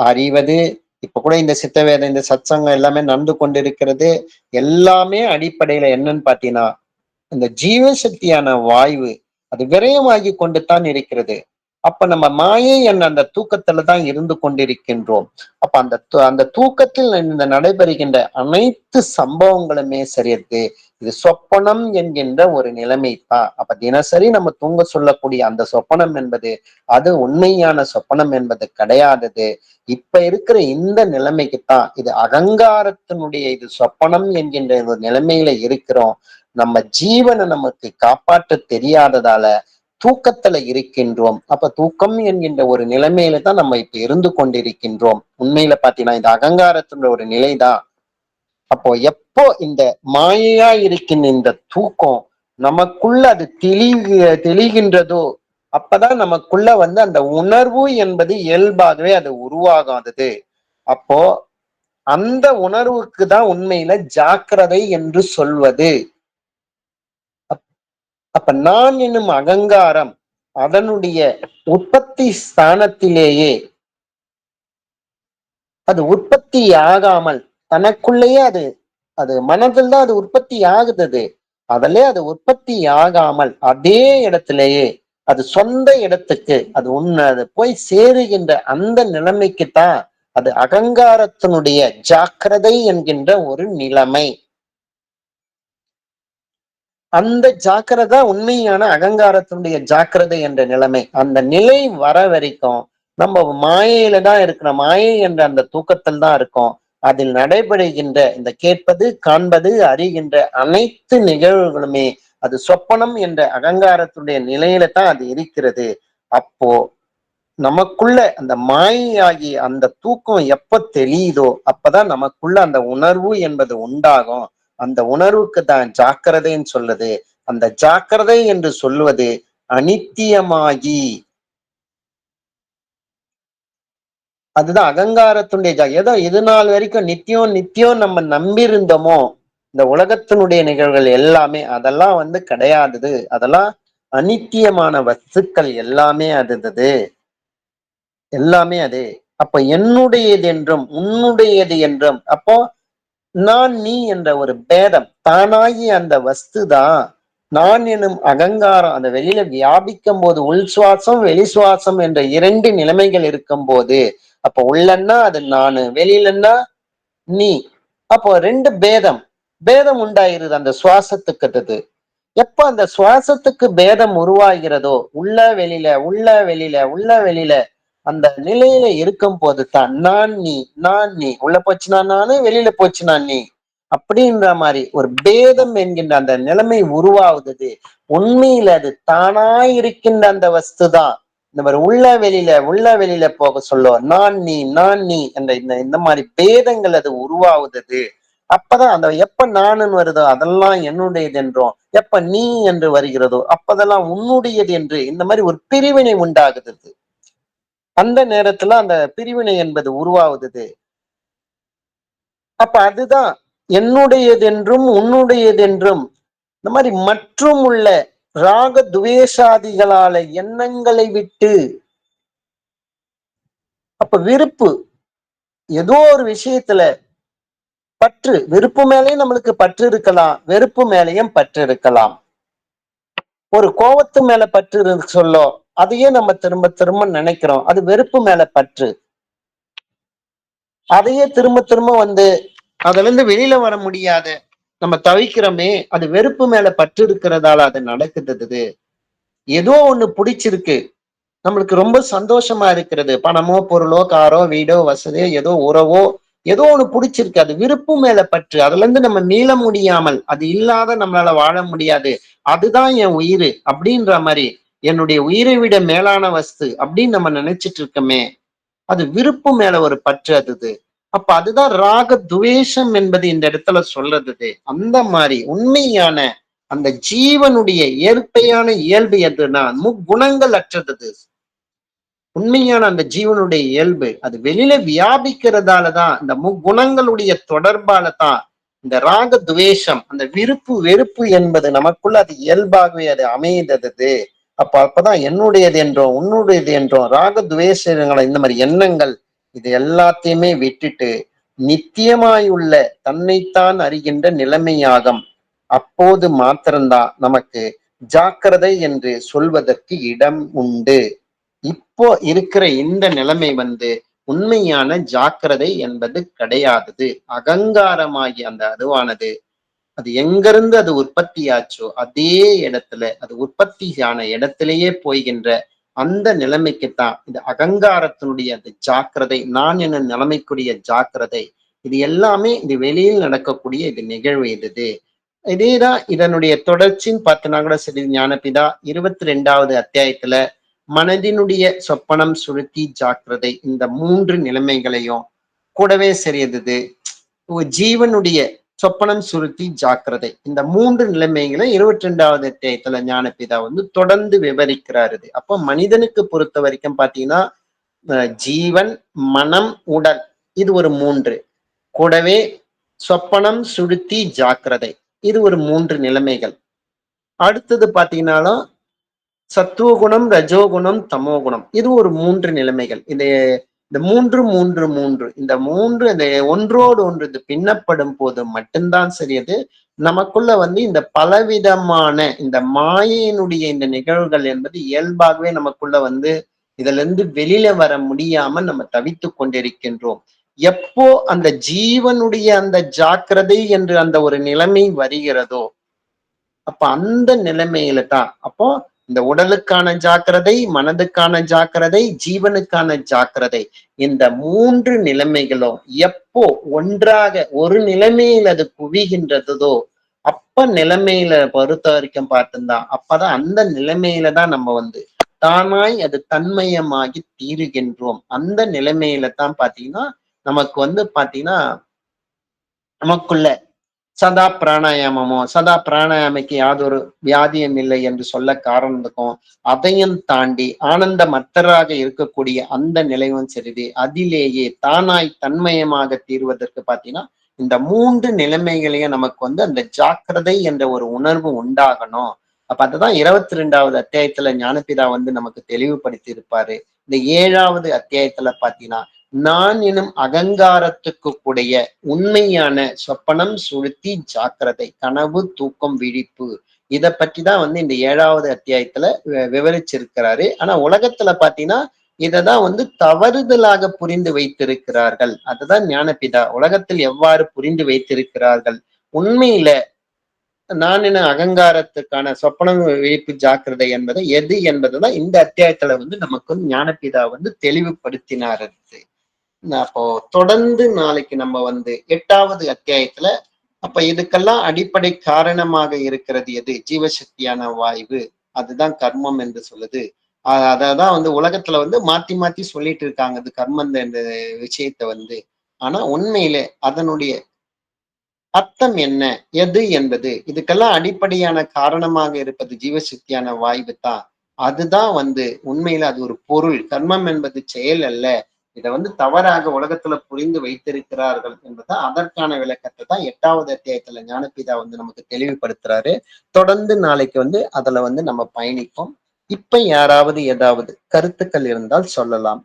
அறிவது இப்ப கூட இந்த சித்தவேத இந்த சத்சங்கம் எல்லாமே நடந்து கொண்டிருக்கிறது. எல்லாமே அடிப்படையில என்னன்னு பாத்தீங்கன்னா இந்த ஜீவசக்தியான வாயு அது விரயமாகி கொண்டு தான் இருக்கிறது. அப்ப நம்ம மாயை என்ற அந்த தூக்கத்துல தான் இருந்து கொண்டிருக்கின்றோம். அப்ப அந்த தூக்கத்தில் இந்த நடைபெறுகின்ற அனைத்து சம்பவங்களுமே சரியது இது சொப்பனம் என்கின்ற ஒரு நிலைமை தான். அப்ப தினசரி நம்ம தூங்க சொல்லக்கூடிய அந்த சொப்பனம் என்பது அது உண்மையான சொப்பனம் என்பது கிடையாதது. இப்ப இருக்கிற இந்த நிலைமைக்குத்தான் இது அகங்காரத்தினுடைய இது சொப்பனம் என்கின்ற ஒரு நிலைமையில இருக்கிறோம். நம்ம ஜீவனை நமக்கு காப்பாற்ற தெரியாததால தூக்கத்துல இருக்கின்றோம். அப்ப தூக்கம் என்கின்ற ஒரு நிலைமையில தான் நம்ம இப்ப இருந்து கொண்டிருக்கின்றோம். உண்மையில பாத்தீங்கன்னா இந்த அகங்காரத்துல ஒரு நிலைதான். அப்போ எப்போ இந்த மாயையா இருக்கின்ற இந்த தூக்கம் நமக்குள்ள அது தெளிகின்றதோ, அப்பதான் நமக்குள்ள வந்து அந்த உணர்வு என்பது இயல்பாகவே அது உருவாகாதது. அப்போ அந்த உணர்வுக்கு தான் உண்மையில ஜாக்கிரதை என்று சொல்வது. அப்ப நான் என்னும் அகங்காரம் அதனுடைய உற்பத்தி ஸ்தானத்திலேயே அது உற்பத்தி ஆகாமல் தனக்குள்ளேயே அது அது மனதில் தான் அது உற்பத்தி ஆகுது. அது உற்பத்தி ஆகாமல் அதே இடத்திலேயே அது சொந்த இடத்துக்கு அது உண்மை அது போய் சேருகின்ற அந்த நிலைமைக்குத்தான் அது அகங்காரத்தினுடைய ஜாக்கிரதை என்கின்ற ஒரு நிலைமை. அந்த ஜாக்கிரதை உண்மையான அகங்காரத்தினுடைய ஜாக்கிரதை என்ற நிலைமை. அந்த நிலை வர வரைக்கும் நம்ம மாயையில தான் இருக்கிறோம். மாயை என்ற அந்த தூக்கத்தில் தான் இருக்கோம். அதில் நடைபெறுகின்ற இந்த கேட்பது, காண்பது, அறிகின்ற அனைத்து நிகழ்வுகளுமே அது சொப்பனம் என்ற அகங்காரத்துடைய நிலையில தான் அது இருக்கிறது. அப்போ நமக்குள்ள அந்த மாயையாகி அந்த தூக்கம் எப்ப தெளியுதோ அப்பதான் நமக்குள்ள அந்த உணர்வு என்பது உண்டாகும். அந்த உணர்வுக்கு தான் ஜாக்கிரதைன்னு சொல்லுது. அந்த ஜாக்கிரதை என்று சொல்லுவது அனித்தியமாகி அதுதான் அகங்காரத்துடைய ஏதோ இது நாள் வரைக்கும் நித்தியம் நித்தியம் நம்ம நம்பி இருந்தோமோ இந்த உலகத்தினுடைய நிகழ்வுகள் எல்லாமே அதெல்லாம் வந்து கிடையாதது. அதெல்லாம் அனித்தியமான வஸ்துக்கள் எல்லாமே அது எல்லாமே அது. அப்ப என்னுடையது என்றும் உன்னுடையது என்றும் அப்போ நான் நீ என்ற ஒரு பேதம் தானாகி அந்த வஸ்துதான் நான் எனும் அகங்காரம் அந்த வெளியில வியாபிக்கும் போது உள் சுவாசம் வெளி சுவாசம் என்ற இரண்டு நிலைமைகள் இருக்கும் போது அப்ப உள்ளன்னா அது நானு வெளியிலன்னா நீ. அப்போ ரெண்டு பேதம் உண்டாயிருது அந்த சுவாசத்துக்கு. எப்ப அந்த சுவாசத்துக்கு பேதம் உருவாகிறதோ உள்ள வெளியில அந்த நிலையில இருக்கும் போது தான் நான் நீ உள்ள போச்சுனா நானு வெளியில போச்சுனா நீ அப்படின்ற மாதிரி ஒரு பேதம் என்கின்ற அந்த நிலைமை உருவாகுது. உண்மையில அது தானாய் இருக்கின்ற அந்த வஸ்து தான் இந்த மாதிரி உள்ள வெளியில போக சொல்லும் நான் நீ என்ற இந்த மாதிரி பேதங்கள் அது உருவாகுது. அப்பதான் அந்த எப்ப நானுன்னு வருதோ அதெல்லாம் என்னுடையது என்றும் எப்ப நீ என்று வருகிறதோ அப்பதெல்லாம் உன்னுடையது என்று இந்த மாதிரி ஒரு பிரிவினை உண்டாகுது. அந்த நேரத்துல அந்த பிரிவினை என்பது உருவாகுது. அப்ப அதுதான் என்னுடையது என்றும் உன்னுடையது என்றும் இந்த மாதிரி மற்றும் உள்ள ராக துவேஷாதிகளால எண்ணங்களை விட்டு அப்ப விருப்பு ஏதோ ஒரு விஷயத்துல பற்று விருப்பு மேலேயும் நம்மளுக்கு பற்று இருக்கலாம், வெறுப்பு மேலேயும் பற்று இருக்கலாம். ஒரு கோவத்து மேல பற்று சொல்லோ அதையே நம்ம திரும்ப திரும்ப நினைக்கிறோம், அது வெறுப்பு மேல பற்று. அதையே திரும்ப திரும்ப வந்து அதுல இருந்து வெளியில வர முடியாத நம்ம தவிக்கிறோமே, அது வெறுப்பு மேல பற்று இருக்கிறதால அது நடக்குது. ஏதோ ஒண்ணு பிடிச்சிருக்கு, நம்மளுக்கு ரொம்ப சந்தோஷமா இருக்கிறது, பணமோ பொருளோ காரோ வீடோ வசதியோ ஏதோ உறவோ ஏதோ ஒண்ணு பிடிச்சிருக்கு, அது விருப்பு மேல பற்று. அதுல இருந்து நம்ம மீள முடியாமல் அது இல்லாத நம்மளால வாழ முடியாது, அதுதான் என் உயிர் அப்படின்ற மாதிரி என்னுடைய உயிரை விட மேலான வஸ்து அப்படின்னு நம்ம நினைச்சிட்டு இருக்கோமே, அது விருப்பு மேல ஒரு பற்று அது. அப்ப அதுதான் ராக துவேஷம் என்பது இந்த இடத்துல சொல்றது. அந்த மாதிரி உண்மையான அந்த ஜீவனுடைய இயற்கையான இயல்பு எதுனா முக்குணங்கள் அற்றது. உண்மையான அந்த ஜீவனுடைய இயல்பு அது வெளியில வியாபிக்கிறதாலதான் இந்த முக்குணங்களுடைய தொடர்பால தான் இந்த ராக துவேஷம் அந்த விருப்பு வெறுப்பு என்பது நமக்குள்ள அது இயல்பாகவே அது அமைந்தது. அப்பதான் என்னுடையது என்றோம் உன்னுடையது என்றோம் ராக துவேஷங்களை இந்த மாதிரி எண்ணங்கள் இது எல்லாத்தையுமே விட்டுட்டு நித்தியமாயுள்ள தன்னைத்தான் அறிகின்ற நிலைமையாகும். அப்போது மாத்திரம்தான் நமக்கு ஜாக்கிரதை என்று சொல்வதற்கு இடம் உண்டு. இப்போ இருக்கிற இந்த நிலைமை வந்து உண்மையான ஜாக்கிரதை என்பது கிடையாதது. அகங்காரமாகி அந்த அதுவானது அது எங்கிருந்து அது உற்பத்தி ஆச்சோ அதே இடத்துல அது உற்பத்தியான இடத்திலேயே போய்கின்ற அந்த நிலைமைக்குத்தான் இந்த அகங்காரத்தினுடைய அந்த ஜாக்கிரதை நான் என்ன நிலைமைக்குரிய ஜாக்கிரதை இது எல்லாமே இது வெளியில் நடக்கக்கூடிய இது நிகழ்வு இது. இதேதான் இதனுடைய தொடர்ச்சின்னு பார்த்தனா கூட சரி. ஞானபிதா 22வது அத்தியாயத்துல மனதினுடைய சொப்பனம், சுழுத்தி, ஜாக்கிரதை இந்த 3 நிலைமைகளையும் கூடவே சரியது ஜீவனுடைய சொப்பனம், சுருத்தி, ஜாக்கிரதை இந்த 3 நிலைமைகளை 22வது அத்தியாயத்துல ஞானபிதா தொடர்ந்து விவரிக்கிறாரு. அப்போ மனிதனுக்கு பொறுத்த வரைக்கும் பாத்தீங்கன்னா ஜீவன், மனம், உடல் இது ஒரு 3. கூடவே சொப்பனம், சுழுத்தி, ஜாக்கிரதை இது ஒரு 3 நிலைமைகள். அடுத்தது பாத்தீங்கன்னாலும் சத்துவகுணம், ரஜோகுணம், தமோகுணம் இது ஒரு 3 நிலைமைகள். இந்த 3 இந்த 3 இந்த ஒன்றோடு ஒன்று இது பின்னப்படும் போது மட்டும்தான் சரியது நமக்குள்ள இந்த பலவிதமான இந்த மாயையினுடைய இந்த நிகழ்வுகள் என்பது இயல்பாகவே நமக்குள்ள இதுல இருந்து வெளியில வர முடியாம நம்ம தவித்துக் கொண்டிருக்கின்றோம். எப்போ அந்த ஜீவனுடைய அந்த ஜாக்கிரதை என்று அந்த ஒரு நிலைமை வருகிறதோ அப்ப அந்த நிலைமையில தான் அப்போ இந்த உடலுக்கான ஜாக்கிரதை, மனதுக்கான ஜாக்கிரதை, ஜீவனுக்கான ஜாக்கிரதை இந்த 3 நிலைமைகளும் எப்போ ஒன்றாக ஒரு நிலைமையில் அது குவிகின்றதோ அப்ப நிலைமையில பொறுத்த வரைக்கும் பார்த்துதான் அப்பதான் அந்த நிலைமையில தான் நம்ம தானாய் அது தன்மயமாகி தீருகின்றோம். அந்த நிலைமையில தான் பாத்தீங்கன்னா நமக்கு பாத்தீங்கன்னா நமக்குள்ள சதா பிராணாயாமமோ சதா பிராணாயாமைக்கு யாதொரு வியாதியும் இல்லை என்று சொல்ல காரணத்துக்கும் அதையும் தாண்டி ஆனந்த மத்தராக இருக்கக்கூடிய அந்த நிலையும் சரி அதிலேயே தானாய் தன்மயமாக தீர்வதற்கு பாத்தீங்கன்னா இந்த 3 நிலைமைகளையும் நமக்கு அந்த ஜாக்கிரதை என்ற ஒரு உணர்வு உண்டாகணும். அப்ப அதுதான் 22வது அத்தியாயத்துல ஞானபிதா நமக்கு தெளிவுபடுத்தி இருப்பாரு. இந்த 7வது அத்தியாயத்துல பாத்தீங்கன்னா நான் எனும் அகங்காரத்துக்கு கூடிய உண்மையான சொப்பனம், சுழுத்தி, ஜாக்கிரதை, கனவு, தூக்கம், விழிப்பு இத பற்றி தான் இந்த 7வது அத்தியாயத்துல விவரிச்சிருக்கிறாரு. ஆனா உலகத்துல பாத்தீங்கன்னா இததான் தவறுதலாக புரிந்து வைத்திருக்கிறார்கள். அதுதான் ஞானபிதா உலகத்தில் எவ்வாறு புரிந்து வைத்திருக்கிறார்கள். உண்மையில நான் என அகங்காரத்துக்கான சொப்பனம், விழிப்பு, ஜாக்கிரதை என்பதை எது என்பதுதான் இந்த அத்தியாயத்துல நமக்கு ஞானபிதா தெளிவுபடுத்தினார். அப்போ தொடர்ந்து நாளைக்கு நம்ம 8வது அத்தியாயத்துல அப்ப இதுக்கெல்லாம் அடிப்படை காரணமாக இருக்கிறது எது? ஜீவசக்தியான வாய்வு. அதுதான் கர்மம் என்று சொல்லுது. அததான் உலகத்துல மாத்தி மாத்தி சொல்லிட்டு இருக்காங்க. அது கர்மம் இந்த விஷயத்த ஆனா உண்மையிலே அதனுடைய அர்த்தம் என்ன? எது என்பது இதுக்கெல்லாம் அடிப்படையான காரணமாக இருப்பது ஜீவசக்தியான வாய்வு தான். அதுதான் உண்மையில அது ஒரு பொருள். கர்மம் என்பது செயல் அல்ல. இதை தவறாக உலகத்துல புரிந்து வைத்திருக்கிறார்கள் என்பதுதான் அதற்கான விளக்கத்தை தான் 8வது அத்தியாயத்துல ஞானபிதா நமக்கு தெளிவுபடுத்துறாரு. தொடர்ந்து நாளைக்கு அதுல நம்ம பயணிப்போம். இப்ப யாராவது ஏதாவது கருத்துக்கள் இருந்தால் சொல்லலாம்.